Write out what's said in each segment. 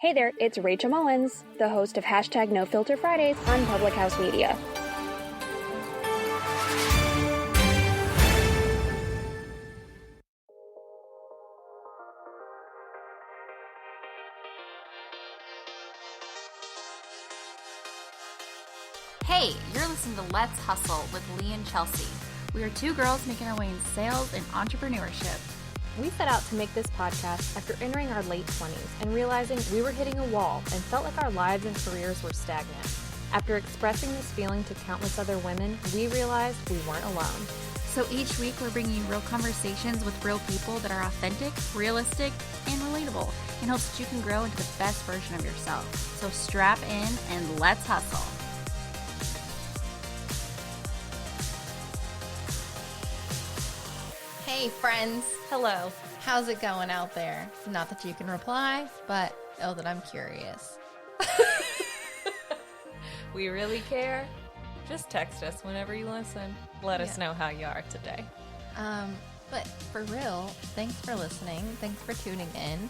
Hey there, it's Rachel Mullins, the host of Hashtag No Filter Fridays on Public House Media. Hey, you're listening to Let's Hustle with Lee and Chelsea. We are two girls making our way in sales and entrepreneurship. We set out to make this podcast after entering our late 20s and realizing we were hitting a wall and felt like our lives and careers were stagnant. After expressing this feeling to countless other women, we realized we weren't alone. So each week we're bringing you real conversations with real people that are authentic, realistic, and relatable in hopes that you can grow into the best version of yourself. So strap in and let's hustle. Hey friends, Hello. how's it going out there? Not that you can reply, but oh that I'm curious. We really care? Just text us whenever you listen. Let us know how you are today. But for real, thanks for listening. Thanks for tuning in.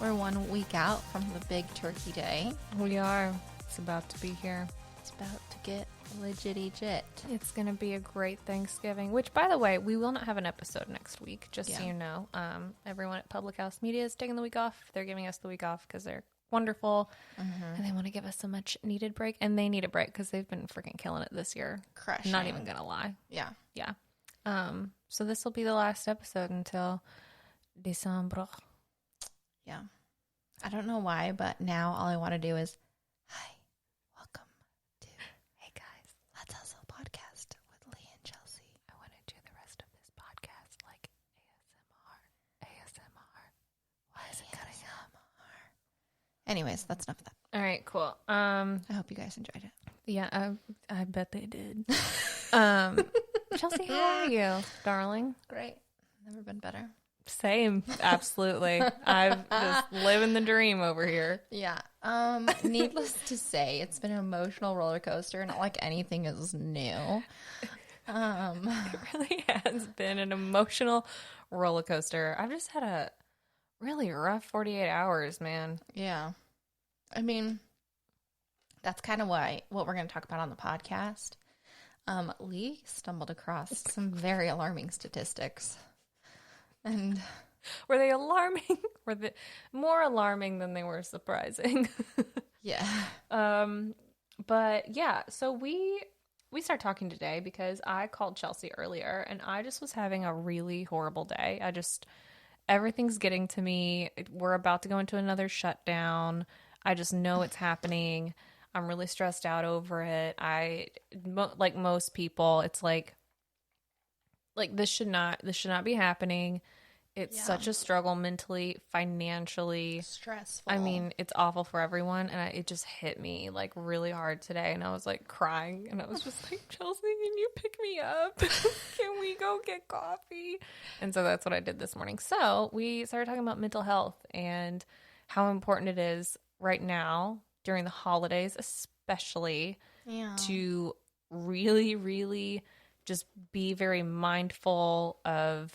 We're 1 week out from the big turkey day. We are. It's about to be here. It's about to get legit. It's going to be a great Thanksgiving, which, by the way, we will not have an episode next week, just so you know. Everyone at Public House Media is taking the week off. They're giving us the week off because they're wonderful, and they want to give us a much needed break, and they need a break because they've been freaking killing it this year. Crushing. Not even going to lie. Yeah. Yeah. So this will be the last episode until December. Yeah. I don't know why, but now all I want to do is, hi, welcome to Hey, guys. Let's Hustle Podcast with Lee and Chelsea. I want to do the rest of this podcast like ASMR. Why is it cutting out? Anyways, that's enough of that. All right, cool. I hope you guys enjoyed it. Yeah, I bet they did. Chelsea, how are you, darling? Great. Never been better. Same, absolutely. I've just living the dream over here. Yeah. Needless to say, it's been an emotional roller coaster. Not like anything is new. It really has been an emotional roller coaster. I've just had a really rough 48 hours, man. Yeah. I mean, that's kind of what we're going to talk about on the podcast. Lee stumbled across some very alarming statistics. And Were they alarming? Were they more alarming than they were surprising? yeah. But yeah, so we started talking today because I called Chelsea earlier and I just was having a really horrible day. Everything's getting to me. We're about to go into another shutdown. I just know it's happening. I'm really stressed out over it. Like most people, it's like this should not be happening. It's such a struggle mentally, financially. Stressful. I mean, it's awful for everyone, and it just hit me like really hard today, and I was like crying, and I was just like, Chelsea, can you pick me up? Can we go get coffee? And so that's what I did this morning. So we started talking about mental health and how important it is right now during the holidays, especially to really, really just be very mindful of,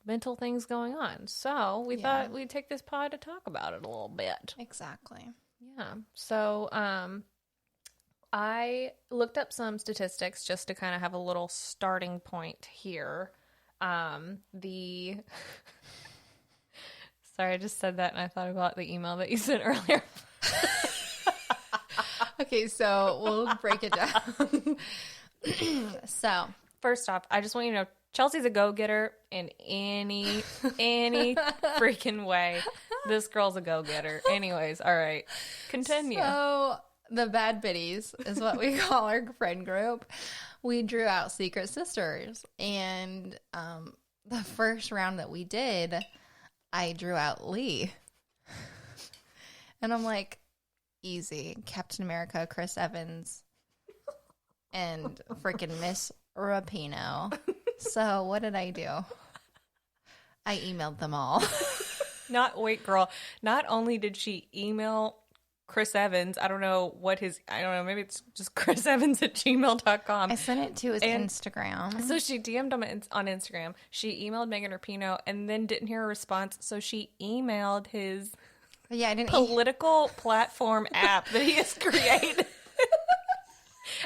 mental things going on. So we thought we'd take this pod to talk about it a little bit. Exactly. Yeah. So I looked up some statistics just to kind of have a little starting point here. Sorry, I just said that and I thought about the email that you sent earlier. Okay, so we'll break it down. So, first off, I just want you to know Chelsea's a go-getter in any freaking way. This girl's a go-getter. Anyways, all right. Continue. So, the Bad Biddies is what we call our friend group. We drew out Secret Sisters. And the first round that we did, I drew out Lee. And I'm like, easy. Captain America, Chris Evans, and freaking Miss Rapinoe. So what did I do? I emailed them all. Wait, girl. Not only did she email Chris Evans, maybe it's just Chris Evans at gmail.com. I sent it to his Instagram. So she DM'd him on Instagram. She emailed Megan Rapinoe and then didn't hear a response. So she emailed his Yeah, I didn't. political platform app that he has created.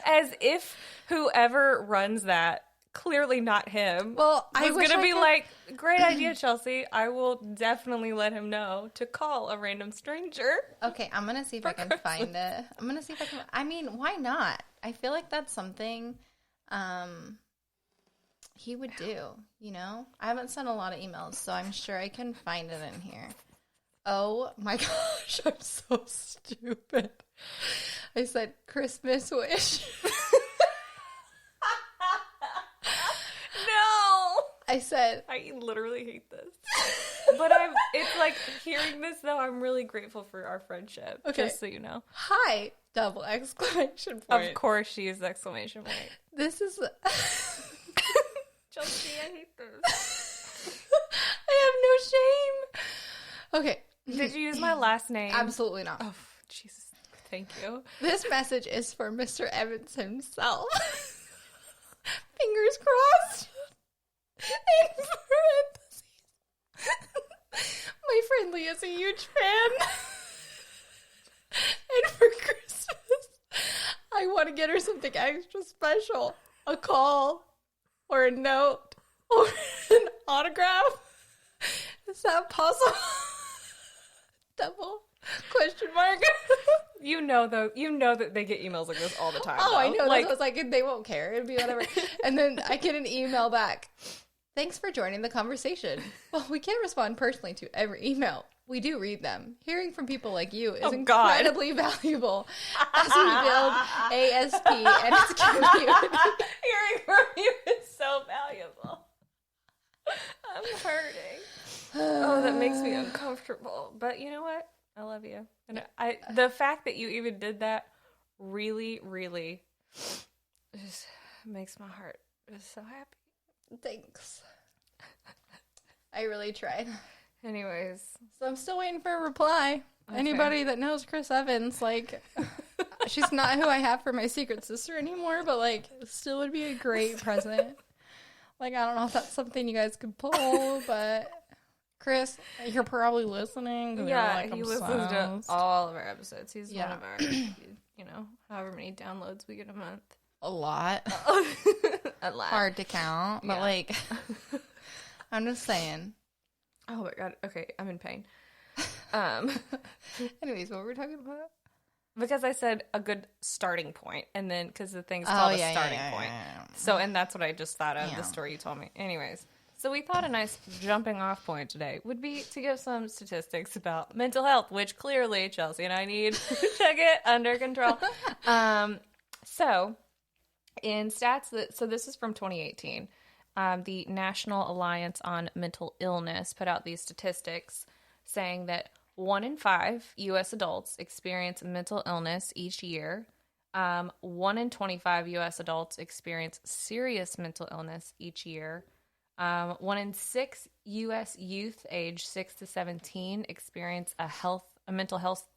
As if whoever runs that, clearly not him, Well, I was wish going to I be could- like, great idea, Chelsea. I will definitely let him know to call a random stranger. Okay, I'm gonna see if I can find it. I'm gonna see if I can. I mean, why not? I feel like that's something he would do. You know, I haven't sent a lot of emails, so I'm sure I can find it in here. Oh my gosh, I'm so stupid. I said Christmas wish. No! I said, I literally hate this. But it's like hearing this though, I'm really grateful for our friendship. Okay. Just so you know. "Hi!" Double exclamation point. Of course she is exclamation point. This is. Chelsea, I hate this. I have no shame. Okay, Did you use my last name? absolutely not. Oh, Jesus. Thank you. This message is for Mr. Evans himself. Fingers crossed. In parentheses. My friend Lee is a huge fan. And for Christmas, I want to get her something extra special. A call or a note or an autograph. Is that possible? Double question mark. You know that they get emails like this all the time. Oh, I know. Like, I was like, they won't care. It'd be whatever. And then I get an email back. Thanks for joining the conversation. Well, we can't respond personally to every email. We do read them. Hearing from people like you is God. incredibly valuable as we build ASP and its community. hearing from you is so valuable. I'm hurting. Oh, that makes me uncomfortable. But you know what? I love you. And the fact that you even did that really, really just makes my heart just so happy. Thanks. I really tried. Anyways, So I'm still waiting for a reply. Okay. Anybody that knows Chris Evans, like, she's not who I have for my secret sister anymore, but, like, still would be a great present. Like, I don't know if that's something you guys could pull, but Chris, you're probably listening. 'cause you're, yeah, like, he listens to obsessed. all of our episodes. He's Yeah. one of our, however many downloads we get a month. A lot. A lot. Hard to count, but, Yeah. like, I'm just saying. Oh my god. Okay, I'm in pain. Anyways, what were we talking about? Because I said a good starting point, and then because the thing's called a starting point. So, and that's what I just thought of, Yeah. the story you told me. Anyways, so we thought a nice jumping off point today would be to give some statistics about mental health, which clearly Chelsea and I need to get under control. So, in stats, so this is from 2018. The National Alliance on Mental Illness put out these statistics saying that 1 in 5 U.S. adults experience mental illness each year. 1 in 25 U.S. adults experience serious mental illness each year. 1 in 6 U.S. youth age 6 to 17 experience a mental health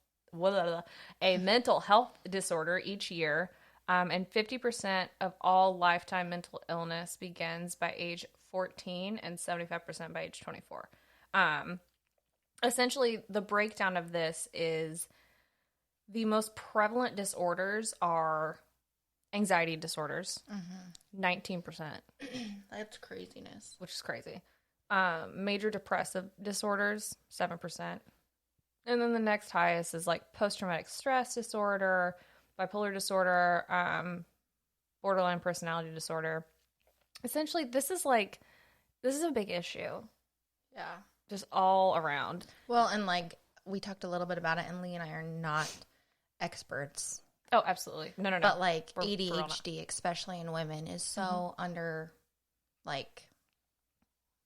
disorder each year. And 50% of all lifetime mental illness begins by age 14 and 75% by age 24. Essentially, the breakdown of this is the most prevalent disorders are anxiety disorders, 19%, That's craziness. which is crazy. Major depressive disorders, 7%. And then the next highest is like post-traumatic stress disorder, bipolar disorder, borderline personality disorder. Essentially, this is a big issue, Yeah. just all around. Well, and like we talked a little bit about it, and Lee and I are not experts, Oh, absolutely. No. but like We're all not. ADHD, especially in women, is so under, like,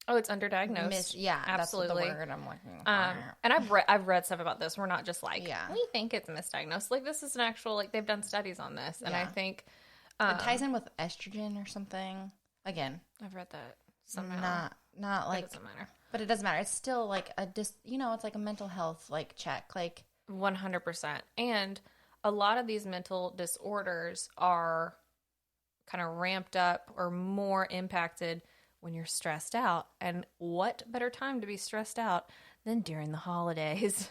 Oh, it's underdiagnosed. absolutely. That's the word I'm looking for. And I've read stuff about this. We're not just like, Yeah. we think it's misdiagnosed. Like, this is an actual, like, they've done studies on this. And I Yeah. think It ties in with estrogen or something. Again, I've read that somehow. not It like, doesn't matter. but it doesn't matter. It's still like it's like a mental health like check. Like, 100%. And a lot of these mental disorders are kind of ramped up or more impacted when you're stressed out. And what better time to be stressed out than during the holidays?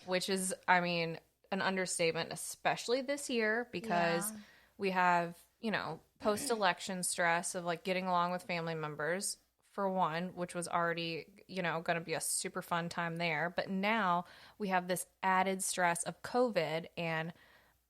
which is, I mean, an understatement, especially this year because we have, you know, post-election stress of like getting along with family members for one, which was already, you know, going to be a super fun time there. But now we have this added stress of COVID and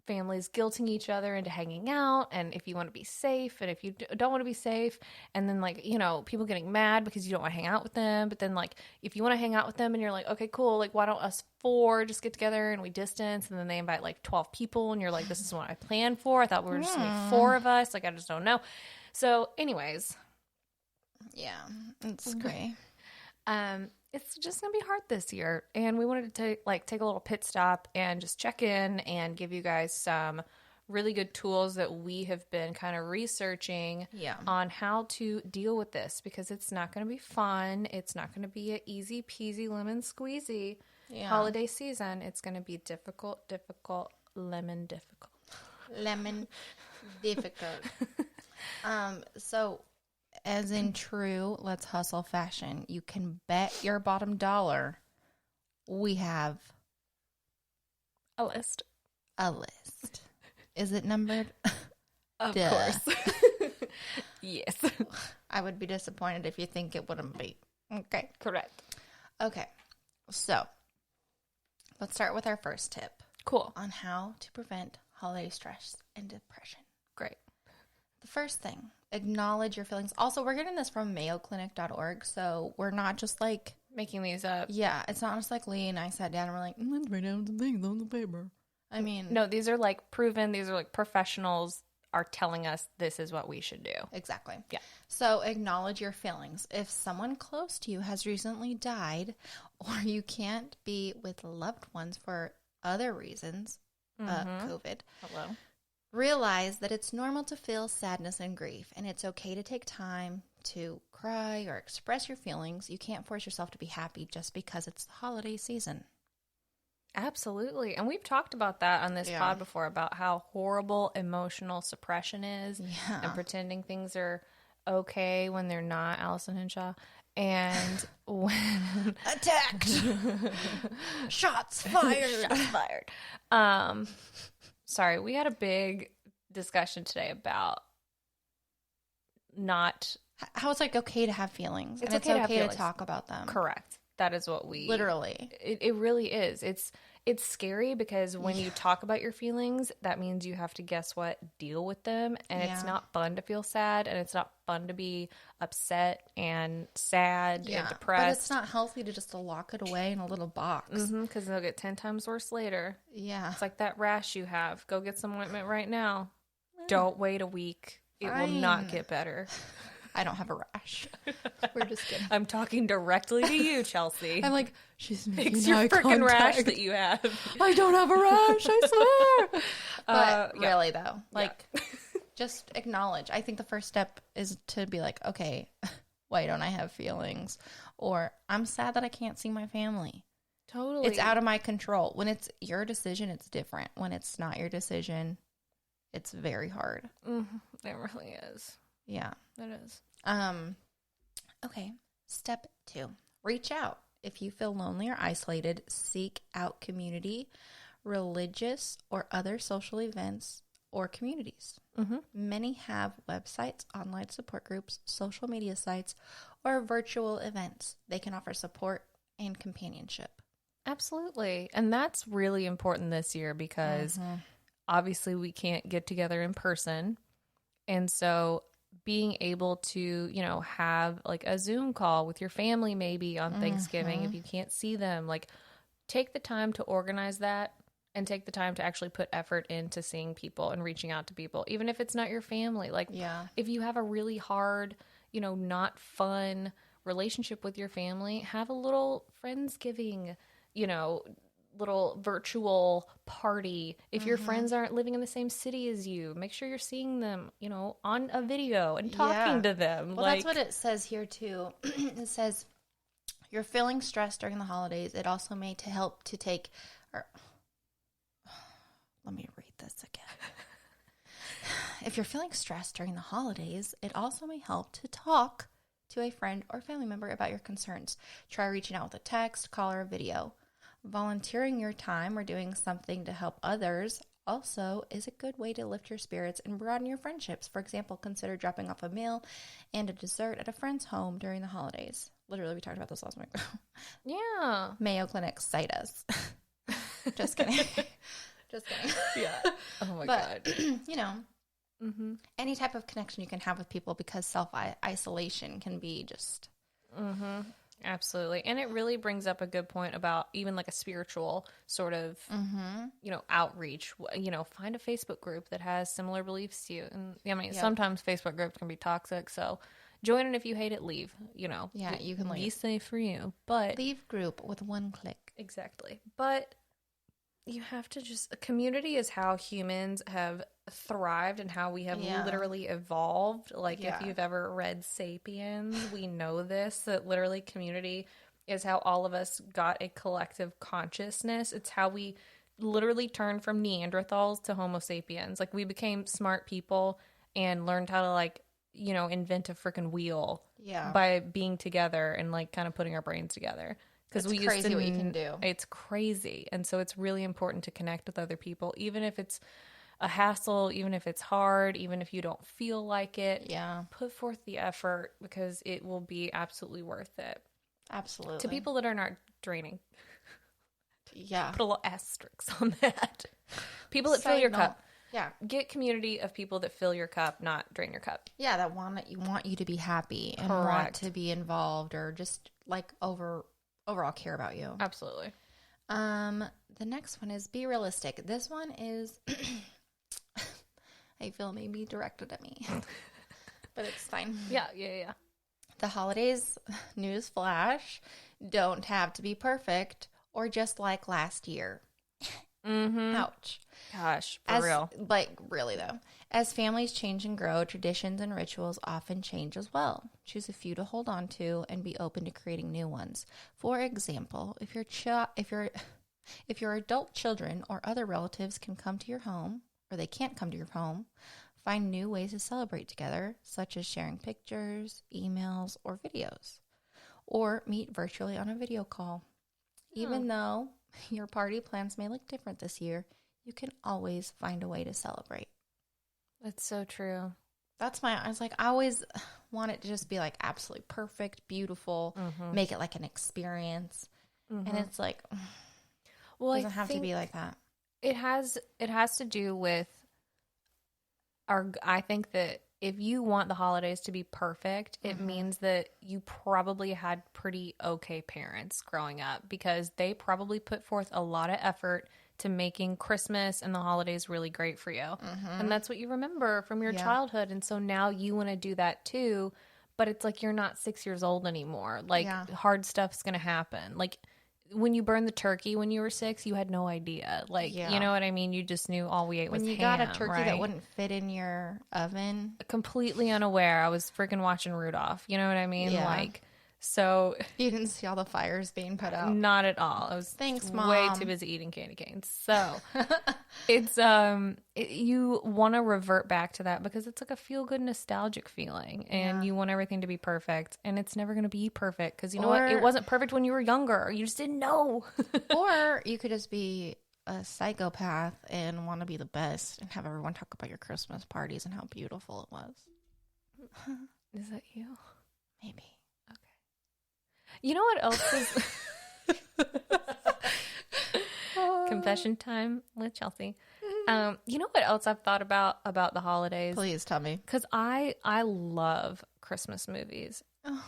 families guilting each other into hanging out, and if you want to be safe and if you don't want to be safe, and then like, you know, people getting mad because you don't want to hang out with them, but then like if you want to hang out with them and you're like, okay, cool, like why don't us 4 just get together and we distance, and then they invite like 12 people and you're like, this is what I planned for, I thought we were just gonna be 4 of us, like I just don't know. So anyways, Yeah, it's great. It's just gonna be hard this year, and we wanted to take a little pit stop and just check in and give you guys some really good tools that we have been kind of researching on how to deal with this, because it's not going to be fun. It's not going to be an easy peasy lemon squeezy holiday season. It's going to be difficult, lemon difficult. Lemon difficult. So as in true Let's Hustle fashion, you can bet your bottom dollar we have A list. Is it numbered? Of Duh. course. Yes. I would be disappointed if you think it wouldn't be. Okay. Correct. Okay. So let's start with our first tip Cool. on how to prevent holiday stress and depression. Great. The first thing, acknowledge your feelings. Also, we're getting this from mayoclinic.org, so we're not just like, Making these up. yeah, it's not just like Lee and I sat down and we're like, let's write down the things on the paper. I mean, No, these are like proven. These are like professionals are telling us this is what we should do. exactly. Yeah. So acknowledge your feelings. If someone close to you has recently died, or you can't be with loved ones for other reasons, COVID, Hello. realize that it's normal to feel sadness and grief, and it's okay to take time to cry or express your feelings. You can't force yourself to be happy just because it's the holiday season. Absolutely. And we've talked about that on this Yeah. pod before, about how horrible emotional suppression is Yeah. and pretending things are okay when they're not, Allison Henshaw. And when Attacked! Shots fired! shots fired. Sorry, we had a big discussion today about not How it's like okay to have feelings. It's and okay to have it's okay to feelings. talk about them. correct. That is what we Literally. It really is. It's scary because when you talk about your feelings, that means you have to, guess what, deal with them. And it's Yeah. not fun to feel sad, and it's not fun to be upset and sad and But depressed. it's not healthy to just lock it away in a little box. Because they'll get 10 times worse later. Yeah. It's like that rash you have. Go get some ointment right now. Don't wait a week. It will Fine. not get better. I don't have a rash. We're just kidding. I'm talking directly to you, Chelsea. I'm like, she's making Fix your eye freaking rash contact. that you have. I don't have a rash, I swear. But yeah. really, though, like, just acknowledge. I think the first step is to be like, okay, why don't I have feelings? Or I'm sad that I can't see my family. Totally. It's out of my control. When it's your decision, it's different. When it's not your decision, it's very hard. It really is. Yeah. It is. Okay. Step 2. Reach out. If you feel lonely or isolated, seek out community, religious or other social events or communities. Many have websites, online support groups, social media sites, or virtual events. They can offer support and companionship. Absolutely. And that's really important this year because obviously we can't get together in person. And so being able to, you know, have like a Zoom call with your family maybe on Thanksgiving if you can't see them, like take the time to organize that and take the time to actually put effort into seeing people and reaching out to people, even if it's not your family. Like Yeah. if you have a really hard, you know, not fun relationship with your family, have a little Friendsgiving, you know, little virtual party. If your friends aren't living in the same city as you, make sure you're seeing them, you know, on a video and talking to them. Well, that's what it says here too. It says you're feeling stressed during the holidays. It also may to help to take. Let me read this again. If you're feeling stressed during the holidays, it also may help to talk to a friend or family member about your concerns. Try reaching out with a text, call, or a video. Volunteering your time or doing something to help others also is a good way to lift your spirits and broaden your friendships. For example, consider dropping off a meal and a dessert at a friend's home during the holidays. Literally, we talked about this last week. Yeah. Mayo Clinic, cite us. Just kidding. Just kidding. Yeah. Oh my But, God. you know, any type of connection you can have with people, because self-isolation can be just... Absolutely. And it really brings up a good point about even like a spiritual sort of, outreach. Find a Facebook group that has similar beliefs to you. And I mean, sometimes Facebook groups can be toxic. So join it. If you hate it, leave. Yeah, you can be leave. safe for you. But Leave group with one click. exactly. But you have to just, community is how humans have thrived and how we have literally evolved. Like if you've ever read Sapiens, we know this, that literally community is how all of us got a collective consciousness. It's how we literally turned from Neanderthals to Homo sapiens. Like we became smart people and learned how to invent a freaking wheel by being together and like kind of putting our brains together. Because we used crazy what you can do. It's crazy. And so it's really important to connect with other people, even if it's a hassle, even if it's hard, even if you don't feel like it. Yeah. Put forth the effort because it will be absolutely worth it. Absolutely. To people that are not draining. Yeah. Put a little asterisk on that. People that fill your cup. Yeah. Get community of people that fill your cup, not drain your cup. Yeah, that want you to be happy and want to be involved, or just like overall care about you. Absolutely. The next one is be realistic. This one is I feel maybe directed at me. But it's fine. Yeah. The holidays, news flash, don't have to be perfect or just like last year. Ouch. Gosh, for real. Like, really, though. As families change and grow, traditions and rituals often change as well. Choose a few to hold on to and be open to creating new ones. For example, if your adult children or other relatives can come to your home, or they can't come to your home, find new ways to celebrate together, such as sharing pictures, emails, or videos. Or meet virtually on a video call. Even though your party plans may look different this year, you can always find a way to celebrate. That's so true. I was like, I always want it to just be like absolutely perfect, beautiful, make it like an experience. And it's like, well, it doesn't have to be like that. It has to do with I think that if you want the holidays to be perfect, it means that you probably had pretty okay parents growing up, because they probably put forth a lot of effort to making Christmas and the holidays really great for you. And that's what you remember from your childhood. And so now you want to do that too, but it's like you're not 6 years old anymore. Like hard stuff's going to happen. Like when you burned the turkey when you were 6, you had no idea. Like, you know what I mean? You just knew all we ate was ham. When you got a turkey that wouldn't fit in your oven. Completely unaware. I was freaking watching Rudolph. You know what I mean? Yeah. Like, so. You didn't see all the fires being put out. Not at all. I was Thanks, way Mom. too busy eating candy canes. So it's, you want to revert back to that because it's like a feel good nostalgic feeling, and you want everything to be perfect, and it's never going to be perfect because you know what? It wasn't perfect when you were younger. You just didn't know. Or you could just be a psychopath and want to be the best and have everyone talk about your Christmas parties and how beautiful it was. Is that you? Maybe. You know what else is confession time with Chelsea? You know what else I've thought about the holidays? Please tell me. Because I love Christmas movies,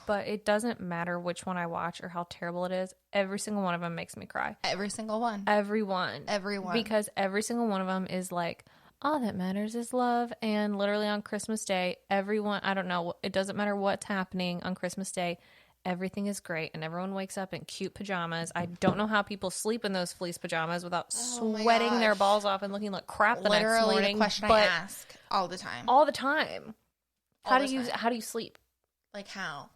but it doesn't matter which one I watch or how terrible it is. Every single one of them makes me cry. Every single one. Everyone. Because every single one of them is like, all that matters is love. And literally on Christmas Day, everyone, I don't know, it doesn't matter what's happening on Christmas Day, everything is great, and everyone wakes up in cute pajamas. I don't know how people sleep in those fleece pajamas without sweating their balls off and looking like crap the next morning. Literally the question I ask all the time. All the time. How do you sleep? Like how?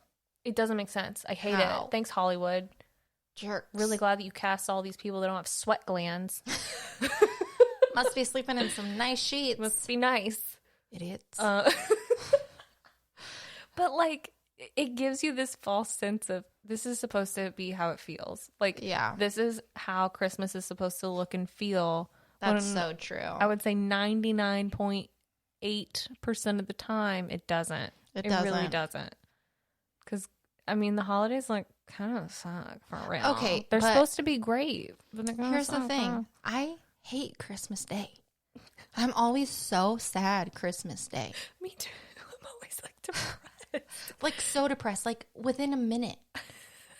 It doesn't make sense. I hate it. Thanks, Hollywood. Jerks. Really glad that you cast all these people that don't have sweat glands. Must be sleeping in some nice sheets. Must be nice. Idiots. But like, it gives you this false sense of this is supposed to be how it feels. Like, Yeah. this is how Christmas is supposed to look and feel. That's when so true. I would say 99.8% of the time, it doesn't. It really doesn't. doesn't. Because, I mean, the holidays, like, kind of suck for real. Okay, They're but supposed to be great. But they're kinda Here's the suck, thing. huh? I hate Christmas Day. I'm always so sad Christmas Day. Me too. I'm always like depressed. Like so depressed. Like within a minute.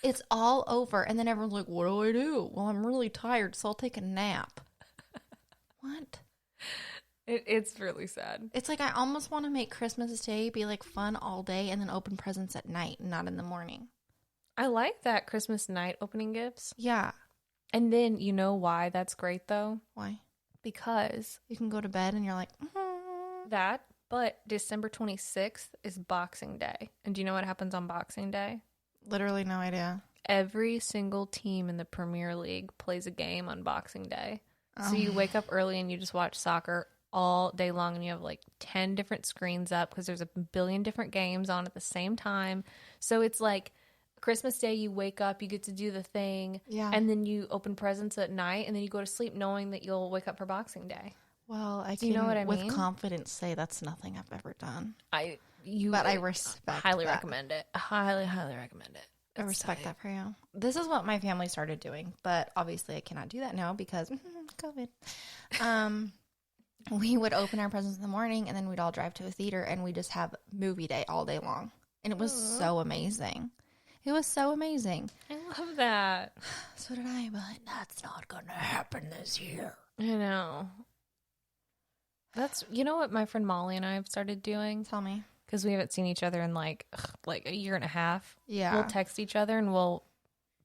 It's all over. And then everyone's like, what do I do? Well, I'm really tired, so I'll take a nap. What? It's really sad. It's like I almost want to make Christmas Day be like fun all day and then open presents at night, not in the morning. I like that Christmas night opening gifts. Yeah. And then you know why that's great though? Why? Because You can go to bed and you're like, that, but December 26th is Boxing Day. And do you know what happens on Boxing Day? literally no idea. Every single team in the Premier League plays a game on Boxing Day. So you wake up early and you just watch soccer all day long, and you have like 10 different screens up because there's a billion different games on at the same time. So it's like Christmas Day, you wake up, you get to do the thing, Yeah. and then you open presents at night, and then you go to sleep knowing that you'll wake up for Boxing Day. Well, I you can know what I with mean? confidence say that's nothing I've ever done. I respect highly that. recommend it. Highly recommend it. I respect that for you. This is what my family started doing, but obviously I cannot do that now because COVID. We would open our presents in the morning and then we'd all drive to a theater and we just have movie day all day long. And it was so amazing. It was so amazing. I love that. So did I, but that's not going to happen this year. I know. That's, you know what my friend Molly and I have started doing? Tell me. Because we haven't seen each other in like a year and a half. Yeah. We'll text each other and we'll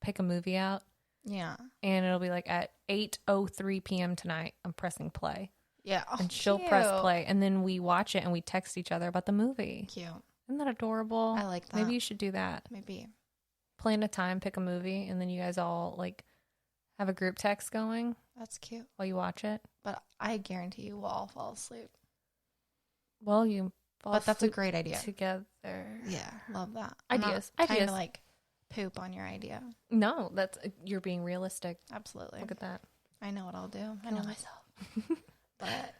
pick a movie out. Yeah. And it'll be like at 8:03 p.m. tonight, I'm pressing play. Yeah. Oh, And she'll press play. And then we watch it and we text each other about the movie. Cute. Isn't that adorable? I like that. Maybe you should do that. Maybe. Plan a time, pick a movie, and then you guys all like have a group text going That's cute. while you watch it. But I guarantee you we'll all fall asleep. Well, you fall But that's a asleep great idea. together. Yeah. Love that. Ideas. I'm not trying Ideas. to like poop on your idea. No, that's you're being realistic. Absolutely. Look at that. I know what I'll do. I know myself. But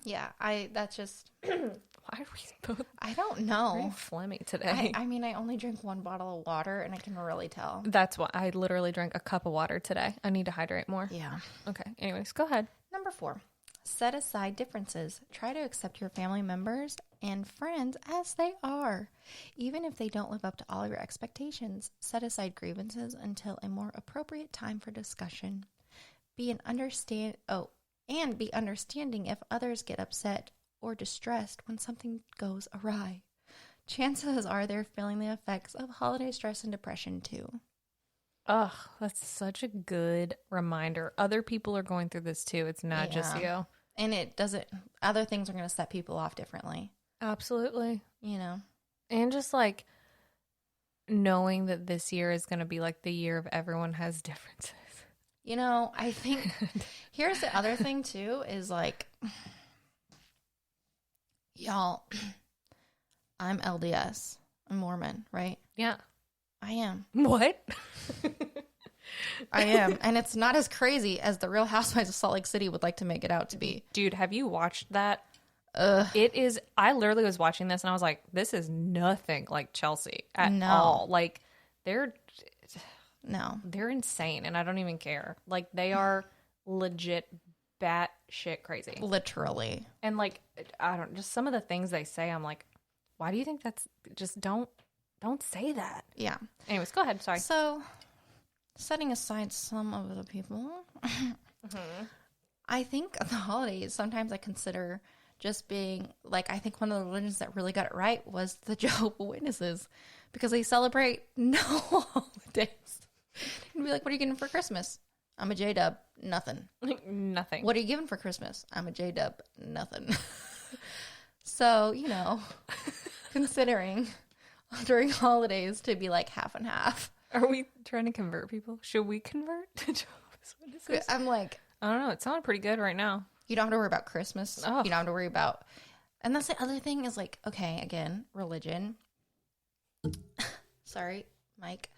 yeah, that's just, Why are we both I don't very know. phlegmy today? I mean, I only drink one bottle of water and I can really tell. That's why I literally drank a cup of water today. I need to hydrate more. Yeah. Okay. Anyways, go ahead. Number 4, set aside differences. Try to accept your family members and friends as they are. Even if they don't live up to all your expectations, set aside grievances until a more appropriate time for discussion. Be understanding if others get upset or distressed when something goes awry. Chances are they're feeling the effects of holiday stress and depression too. Ugh, that's such a good reminder. Other people are going through this too. It's not just you. And it doesn't, other things are going to set people off differently, Absolutely. you know? And just like knowing that this year is going to be like the year of everyone has differences. You know, I think here's the other thing too is like, y'all, I'm LDS. I'm Mormon, right? Yeah. I am. What? I am. And it's not as crazy as the Real Housewives of Salt Lake City would like to make it out to be. Dude, have you watched that? Ugh. It is, I literally was watching this and I was like, this is nothing like Chelsea at No. all. Like, they're No. insane and I don't even care. Like, they are legit batshit crazy. Literally. And like, I don't, just some of the things they say, I'm like, why do you think that's, just don't say that. Yeah. Anyways, go ahead. Sorry. So, setting aside some of the people, I think the holidays, sometimes I consider just being, like, I think one of the religions that really got it right was the Jehovah's Witnesses, because they celebrate no holidays. And be like, what are you getting for Christmas? I'm a J-Dub. Nothing. Nothing. What are you giving for Christmas? I'm a J-Dub. Nothing. So, you know, considering during holidays to be like half and half. Are we trying to convert people? Should we convert to Jehovah's Witnesses? I'm like, I don't know. It sounded pretty good right now. you don't have to worry about Christmas. Oh. You don't have to worry about, and that's the other thing is like, okay, again, religion. Sorry, Mike.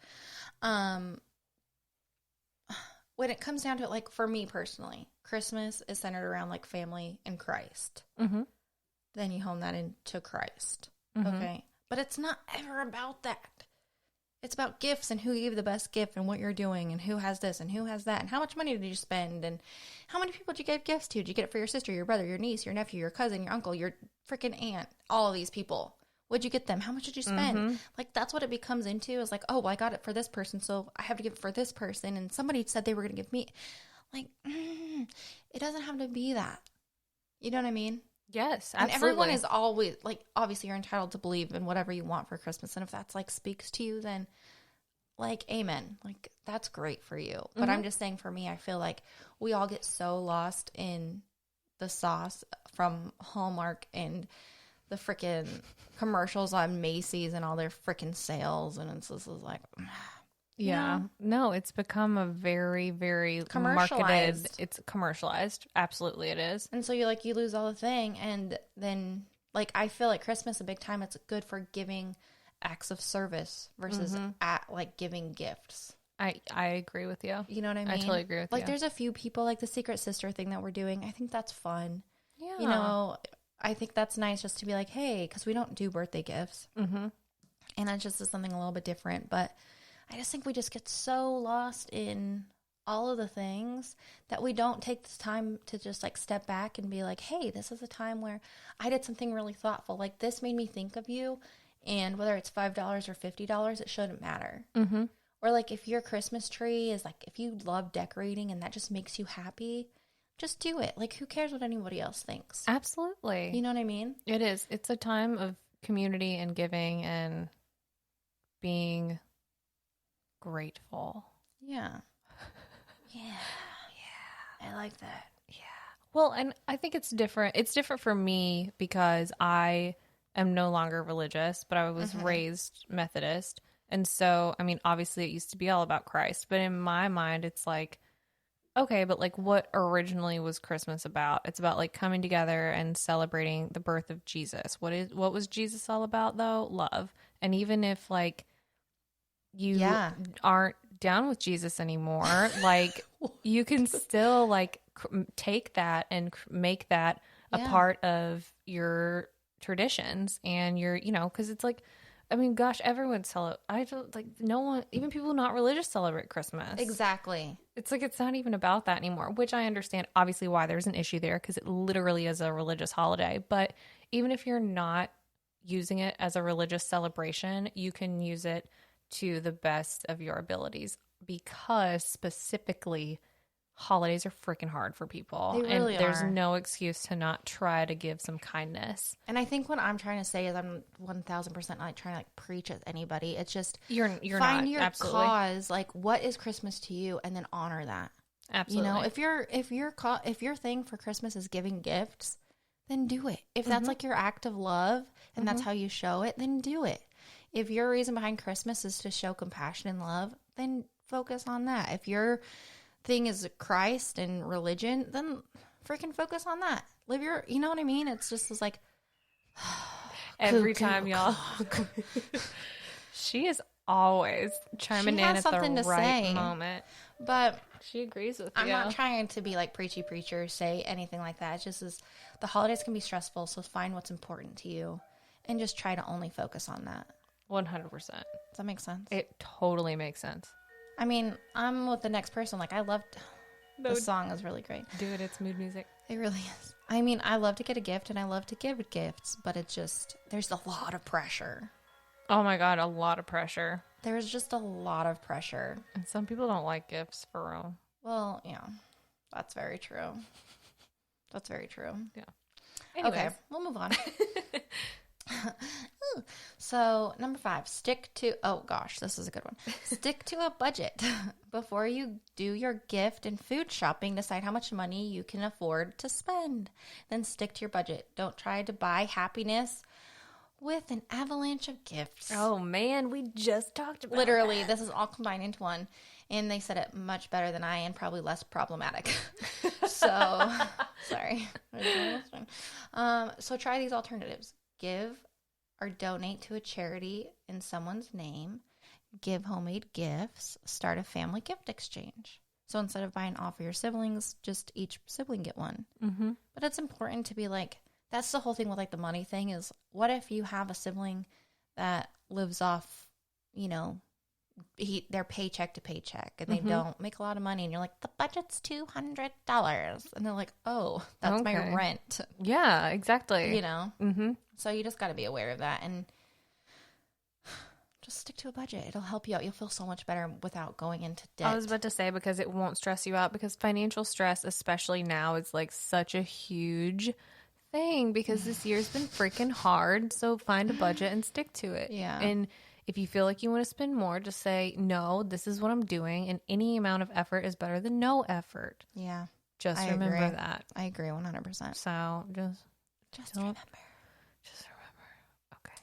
When it comes down to it, like for me personally, Christmas is centered around like family and Christ. Mm-hmm. Then you hone that into Christ. Mm-hmm. Okay. But it's not ever about that. It's about gifts and who gave you the best gift and what you're doing and who has this and who has that and how much money did you spend and how many people did you give gifts to? Did you get it for your sister, your brother, your niece, your nephew, your cousin, your uncle, your freaking aunt, all of these people? What'd you get them? How much did you spend? Mm-hmm. Like, that's what it becomes into is like, oh, well, I got it for this person, so I have to give it for this person. And somebody said they were going to give me. Like, it doesn't have to be that. You know what I mean? Yes, And absolutely. everyone is always, like, obviously you're entitled to believe in whatever you want for Christmas. And if that's, like, speaks to you, then, like, amen. Like, that's great for you. But I'm just saying for me, I feel like we all get so lost in the sauce from Hallmark and the freaking commercials on Macy's and all their freaking sales. And it's just like, Yeah. No, it's become a very, very Commercialized. marketed. It's commercialized. Absolutely, it is. and so you like, you lose all the thing. And then, like, I feel like Christmas, a big time, it's good for giving acts of service versus like giving gifts. I agree with you. You know what I mean? I totally agree with like, you. there's a few people, like the Secret Sister thing that we're doing. I think that's fun. Yeah. You know, I think that's nice just to be like, hey, because we don't do birthday gifts. Mm-hmm. And that just is something a little bit different. But I just think we just get so lost in all of the things that we don't take the time to just like step back and be like, hey, this is a time where I did something really thoughtful. Like, this made me think of you. And whether it's $5 or $50, it shouldn't matter. Mm-hmm. Or like, if your Christmas tree is like, if you love decorating and that just makes you happy, just do it. Like, who cares what anybody else thinks? Absolutely. You know what I mean? It is. It's a time of community and giving and being grateful. Yeah. Yeah. Yeah. I like that. Well, and I think it's different. It's different for me because I am no longer religious, but I was raised Methodist. And so, I mean, obviously it used to be all about Christ, but in my mind, it's like, okay, but like what originally was Christmas about? It's about like coming together and celebrating the birth of Jesus. What was Jesus all about though? Love. And even if like you aren't down with Jesus anymore, like you can still like take that and make that a part of your traditions and your, you know, because it's like, I mean, gosh, everyone I don't like no one, even people not religious celebrate Christmas. Exactly. It's like it's not even about that anymore, which I understand obviously why there's an issue there because it literally is a religious holiday. But even if you're not using it as a religious celebration, you can use it to the best of your abilities because specifically holidays are freaking hard for people. They really and there's are. no excuse to not try to give some kindness. And I think what I'm trying to say is I'm 1,000% not trying to like preach at anybody. It's just You're find not your absolutely. cause, like what is Christmas to you, and then honor that. Absolutely. You know, if your thing for Christmas is giving gifts, then do it. If that's like your act of love and that's how you show it, then do it. If your reason behind Christmas is to show compassion and love, then focus on that. If your thing is Christ and religion, then freaking focus on that. Live your, you know what I mean? It's just it's like every time y'all she is always chiming She in has at something the to right say. moment. but She agrees with I'm you. not trying to be like preachy preacher, say anything like that. It's just is the holidays can be stressful, so find what's important to you and just try to only focus on that. 100%. Does that make sense? It totally makes sense. I mean, I'm with the next person. Like, I loved the song is really great. Do it. It's mood music. It really is. I mean, I love to get a gift and I love to give gifts, but it's just there's a lot of pressure. Oh my God, a lot of pressure. There's just a lot of pressure. And some people don't like gifts for real. Well, yeah, that's very true. That's very true. Anyways, Okay, we'll move on. So, number 5, stick to, oh gosh, this is a good one. Stick to a budget. Before you do your gift and food shopping, decide how much money you can afford to spend. Then stick to your budget. Don't try to buy happiness with an avalanche of gifts. Oh man, we just talked about Literally, this is all combined into one. And they said it much better than I and probably less problematic. So, sorry. So try these alternatives. Give or donate to a charity in someone's name. give homemade gifts, start a family gift exchange. So instead of buying all for your siblings, just each sibling get one. Mm-hmm. But it's important to be like, that's the whole thing with like the money thing is, what if you have a sibling that lives off, you know, their paycheck to paycheck and they don't make a lot of money and you're like, the budget's $200. And they're like, oh, that's my Okay. rent, Yeah, exactly. you know? Mm-hmm. So you just got to be aware of that and just stick to a budget. It'll help you out. You'll feel so much better without going into debt. I was about to say, because it won't stress you out, because financial stress, especially now, is like such a huge thing because this year's been freaking hard. So find a budget and stick to it. Yeah. And if you feel like you want to spend more, just say, no, this is what I'm doing. And any amount of effort is better than no effort. Yeah, Just I remember agree. that. I agree 100%. So Just don't- remember. just remember. Okay.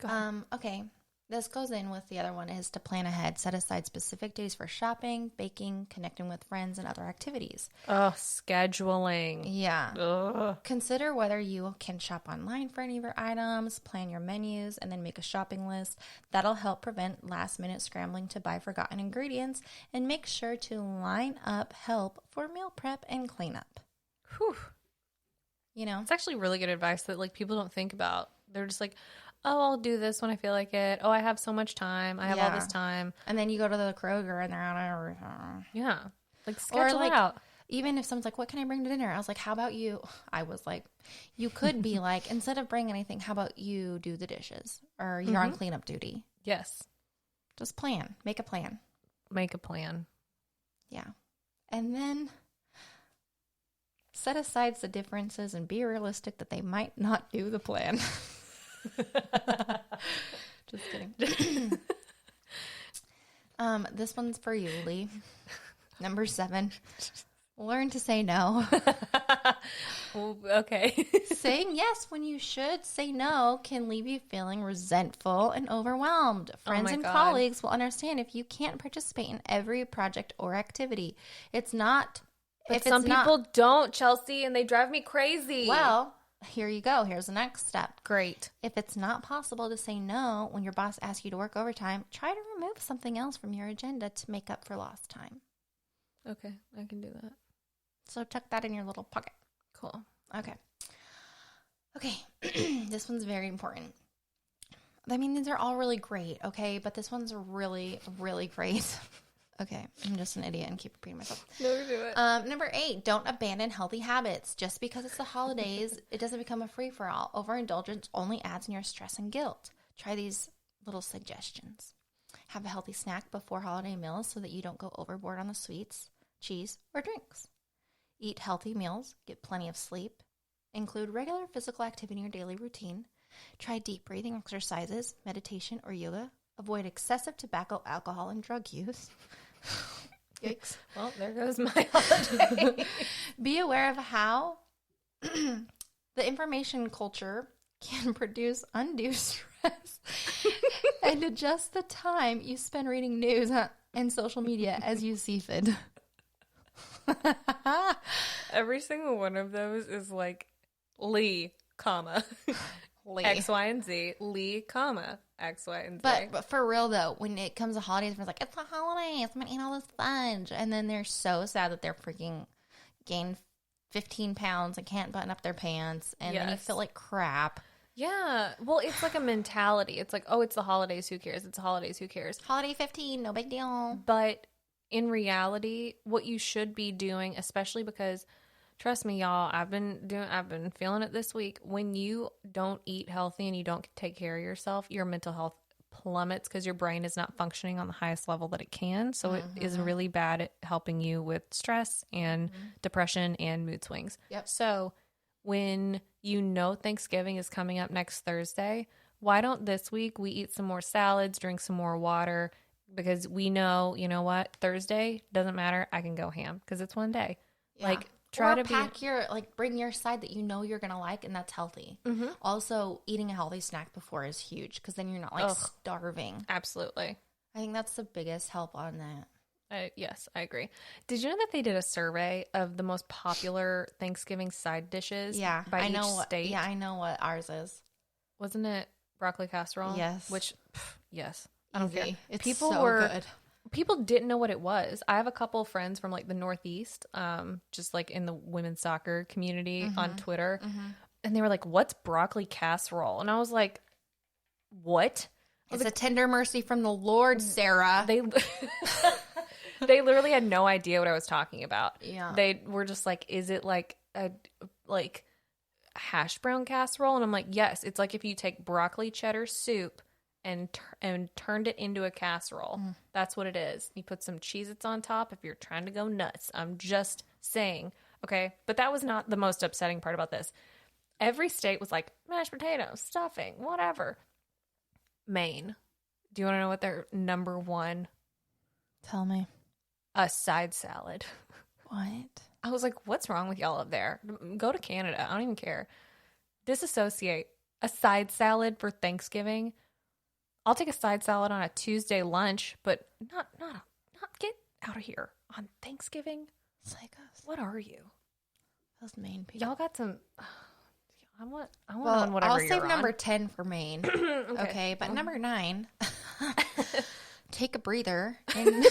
Go ahead. Okay. This goes in with the other one is to plan ahead. Set aside specific days for shopping, baking, connecting with friends, and other activities. Oh, scheduling. Yeah. Ugh. Consider whether you can shop online for any of your items, plan your menus, and then make a shopping list. That'll help prevent last-minute scrambling to buy forgotten ingredients, and make sure to line up help for meal prep and cleanup. Whew. You know? It's actually really good advice that like people don't think about. They're just like, oh, I'll do this when I feel like it. Oh, I have so much time. I have all Yeah. this time. And then you go to the Kroger and they're out of everything. Yeah. Like schedule it out. Even if someone's like, what can I bring to dinner? I was like, how about you? I was like, you could be like, instead of bringing anything, how about you do the dishes? Or you're on cleanup duty. Yes. Just plan. Make a plan. Make a plan. Yeah. And then set aside the differences and be realistic that they might not do the plan. Just kidding. This one's for you, Lee. Number 7. Learn to say no. Well, okay. Saying yes when you should say no can leave you feeling resentful and overwhelmed. Friends my and God. colleagues will understand if you can't participate in every project or activity. It's not. But if some it's not- people don't, Chelsea, and they drive me crazy. Well, here you go. Here's the next step. great. If it's not possible to say no when your boss asks you to work overtime, try to remove something else from your agenda to make up for lost time. Okay, I can do that. So tuck that in your little pocket. Cool. Okay. Okay. This one's very important. I mean, these are all really great, okay? But this one's really, really great. Okay. I'm just an idiot and keep repeating myself. No, do it. Number 8, don't abandon healthy habits. Just because it's the holidays, it doesn't become a free-for-all. Overindulgence only adds in your stress and guilt. Try these little suggestions. Have a healthy snack before holiday meals so that you don't go overboard on the sweets, cheese, or drinks. Eat healthy meals. Get plenty of sleep. Include regular physical activity in your daily routine. Try deep breathing exercises, meditation, or yoga. Avoid excessive tobacco, alcohol, and drug use. Yikes. Well, there goes my holiday. Be aware of how the information culture can produce undue stress and adjust the time you spend reading news and social media as you see fit. Every single one of those is like Lee, comma, Lee. X, Y, and Z. Lee, comma, X, Y, and Z. But for real though, when it comes to holidays, everyone's like, it's the holidays, I'm gonna eat all this fudge. And then they're so sad that they're freaking gained 15 pounds and can't button up their pants. And then you Yes. feel like crap. Yeah. Well, it's like a mentality. It's like, oh, it's the holidays. Who cares? It's the holidays. Who cares? Holiday 15, no big deal. But in reality, what you should be doing, especially because, trust me, y'all, I've been feeling it this week. When you don't eat healthy and you don't take care of yourself, your mental health plummets because your brain is not functioning on the highest level that it can. So it is really bad at helping you with stress and depression and mood swings. Yep. So when you know Thanksgiving is coming up next Thursday, why don't this week we eat some more salads, drink some more water, because we know, you know what, Thursday doesn't matter. I can go ham because it's one day. Yeah. Like try or to pack your, like, bring your side that you know you're gonna like, and that's healthy. Also, eating a healthy snack before is huge because then you're not like Ugh. starving. Absolutely. I think that's the biggest help on that. Yes, I agree. Did you know that they did a survey of the most popular Thanksgiving side dishes? Yeah, by I each know what. state. Yeah, I know what ours is. Wasn't it broccoli casserole? Yes. Which, yes, I don't care. Easy. It's People so were good. people didn't know what it was. I have a couple friends from like the Northeast, just like in the women's soccer community on Twitter, and they were like, "What's broccoli casserole?" And I was like, "What?" It's a tender mercy from the Lord, Sarah. They they literally had no idea what I was talking about. Yeah. They were just like, "Is it like a hash brown casserole?" And I'm like, "Yes, it's like if you take broccoli cheddar soup and turned it into a casserole. That's what it is. You put some Cheez-Its on top if you're trying to go nuts. I'm just saying." Okay, but that was not the most upsetting part about this. Every state was like mashed potatoes, stuffing, whatever. Maine. Do you want to know what their number one? Tell me. A side salad. What? I was like, what's wrong with y'all up there? Go to Canada. I don't even care. Disassociate. A side salad for Thanksgiving. I'll take a side salad on a Tuesday lunch, but not get out of here on Thanksgiving. Psychos. What are you? Those Maine people. Y'all got some. I want Well, on whatever I'll you're save on. number 10 for Maine. Okay, but number 9, take a breather and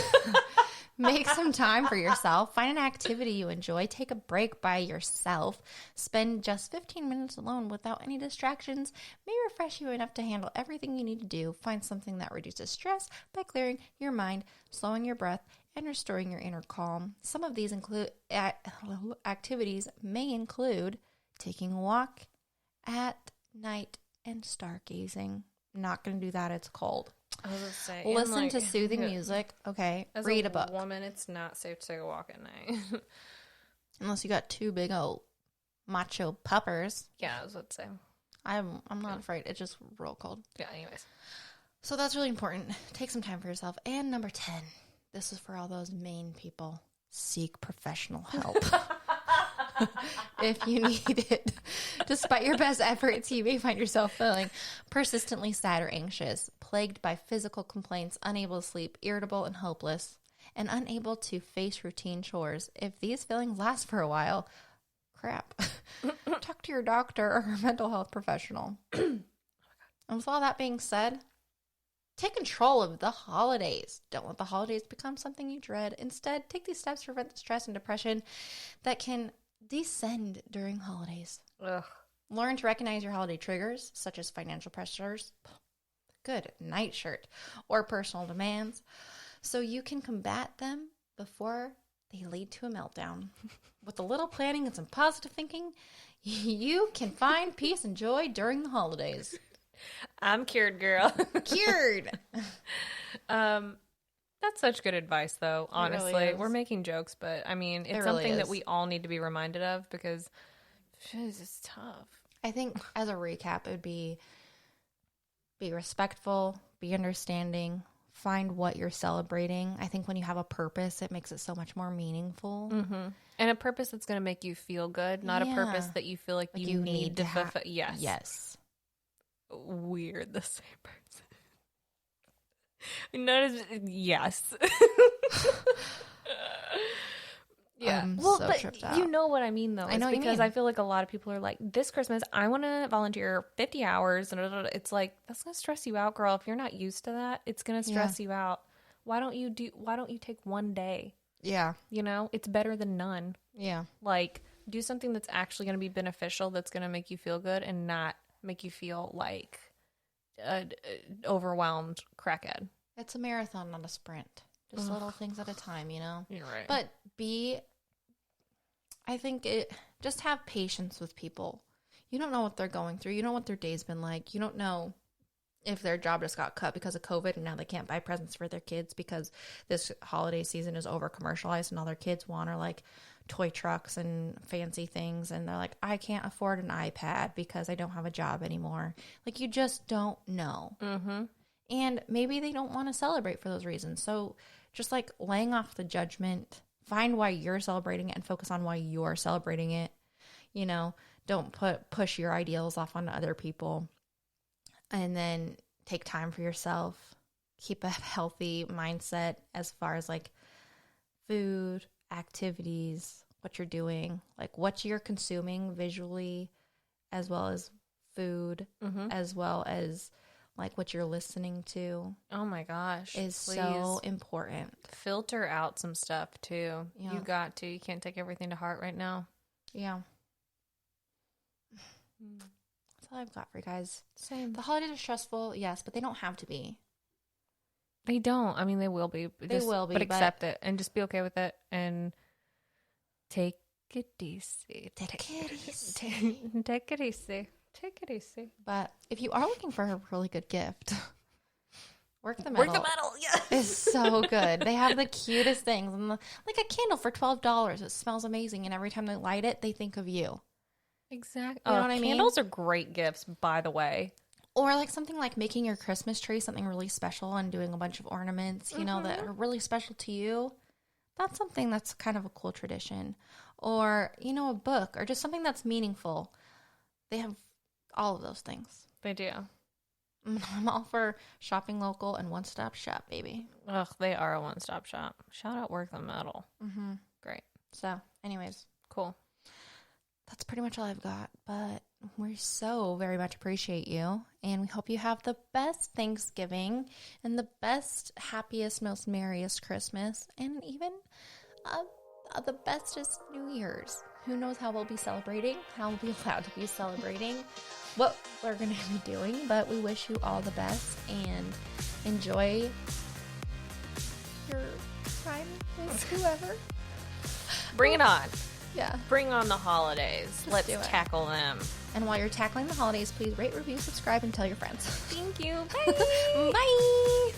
make some time for yourself. Find an activity you enjoy. Take a break by yourself. Spend just 15 minutes alone without any distractions. May refresh you enough to handle everything you need to do. Find something that reduces stress by clearing your mind, slowing your breath, and restoring your inner calm. Some of these activities may include taking a walk at night and stargazing. Not going to do that. It's cold. I was gonna say, Listen to soothing music. Okay. As Read a book. Woman, it's not safe to take a walk at night. Unless you got 2 big old macho puppers. Yeah, I was about to say. I'm not afraid. It's just real cold. Yeah. Anyways. So that's really important. Take some time for yourself. And number 10, this is for all those Maine people. Seek professional help. If you need it. Despite your best efforts, you may find yourself feeling persistently sad or anxious, plagued by physical complaints, unable to sleep, irritable and hopeless, and unable to face routine chores. If these feelings last for a while, crap. Talk to your doctor or a mental health professional. And with all that being said, take control of the holidays. Don't let the holidays become something you dread. Instead, take these steps to prevent the stress and depression that can descend during holidays. Ugh. Learn to recognize your holiday triggers, such as financial pressures, good nightshirt, or personal demands, so you can combat them before they lead to a meltdown. With a little planning and some positive thinking, you can find peace and joy during the holidays. I'm cured, girl. Cured. That's such good advice, though. Honestly, really is. we're making jokes, but I mean, it's It really something that is. we all need to be reminded of because it's tough. I think as a recap, it would be respectful, be understanding, find what you're celebrating. I think when you have a purpose, it makes it so much more meaningful. Mm-hmm. And a purpose that's going to make you feel good, not a purpose Yeah. that you feel like, Like you need to fulfill. Yes. Yes. Weird, the same person. Not as, yes. Yeah. I'm Well, so but tripped out. you know what I mean, though. I know what you because mean. I feel like a lot of people are like, this Christmas, I want to volunteer 50 hours. And it's like, that's going to stress you out, girl. If you're not used to that, it's going to stress you out. Why don't you take one day? Yeah. You know, it's better than none. Yeah. Like, do something that's actually going to be beneficial, that's going to make you feel good and not make you feel like an overwhelmed crackhead. It's a marathon, not a sprint. Just little things at a time, you know? You're right. But just have patience with people. You don't know what they're going through. You don't know what their day's been like. You don't know if their job just got cut because of COVID and now they can't buy presents for their kids because this holiday season is over commercialized and all their kids want are like toy trucks and fancy things. And they're like, I can't afford an iPad because I don't have a job anymore. Like, you just don't know. Mm-hmm. And maybe they don't want to celebrate for those reasons. So just like laying off the judgment, find why you're celebrating it and focus on why you're celebrating it. You know, don't push your ideals off onto other people. And then take time for yourself. Keep a healthy mindset as far as like food, activities, what you're doing, like what you're consuming visually, as well as food, as well as like what you're listening to Oh my gosh. is please so important. filter out some stuff too. Yeah. You got to. You can't take everything to heart right now. Yeah. That's all I've got for you guys. Same. The holidays are stressful, yes, but they don't have to be. They don't. I mean, they will be. They will be, But accept it and just be okay with it and take it easy. Take it easy. Take it easy. Take it easy. But if you are looking for a really good gift, Work the Metal. Work the Metal, yes. Is so good. They have the cutest things. And like a candle for $12. It smells amazing. And every time they light it, they think of you. Exactly. You know what I mean? Candles are great gifts, by the way. Or like something like making your Christmas tree something really special and doing a bunch of ornaments, you know, that are really special to you. That's something that's kind of a cool tradition. Or, you know, a book or just something that's meaningful. They have all of those things. They do. I'm all for shopping local and one-stop shop, baby. Ugh, they are a one-stop shop. Shout out Work the Metal. Mm-hmm. Great. So, anyways, Cool. that's pretty much all I've got. But we so very much appreciate you. And we hope you have the best Thanksgiving and the best, happiest, most merriest Christmas. And even the bestest New Year's. Who knows how we'll be celebrating, how we'll be allowed to be celebrating, what we're going to be doing. But we wish you all the best and enjoy your time with whoever. Bring it on. Yeah. Bring on the holidays. Let's do it. tackle them. And while you're tackling the holidays, please rate, review, subscribe, and tell your friends. Thank you. Bye.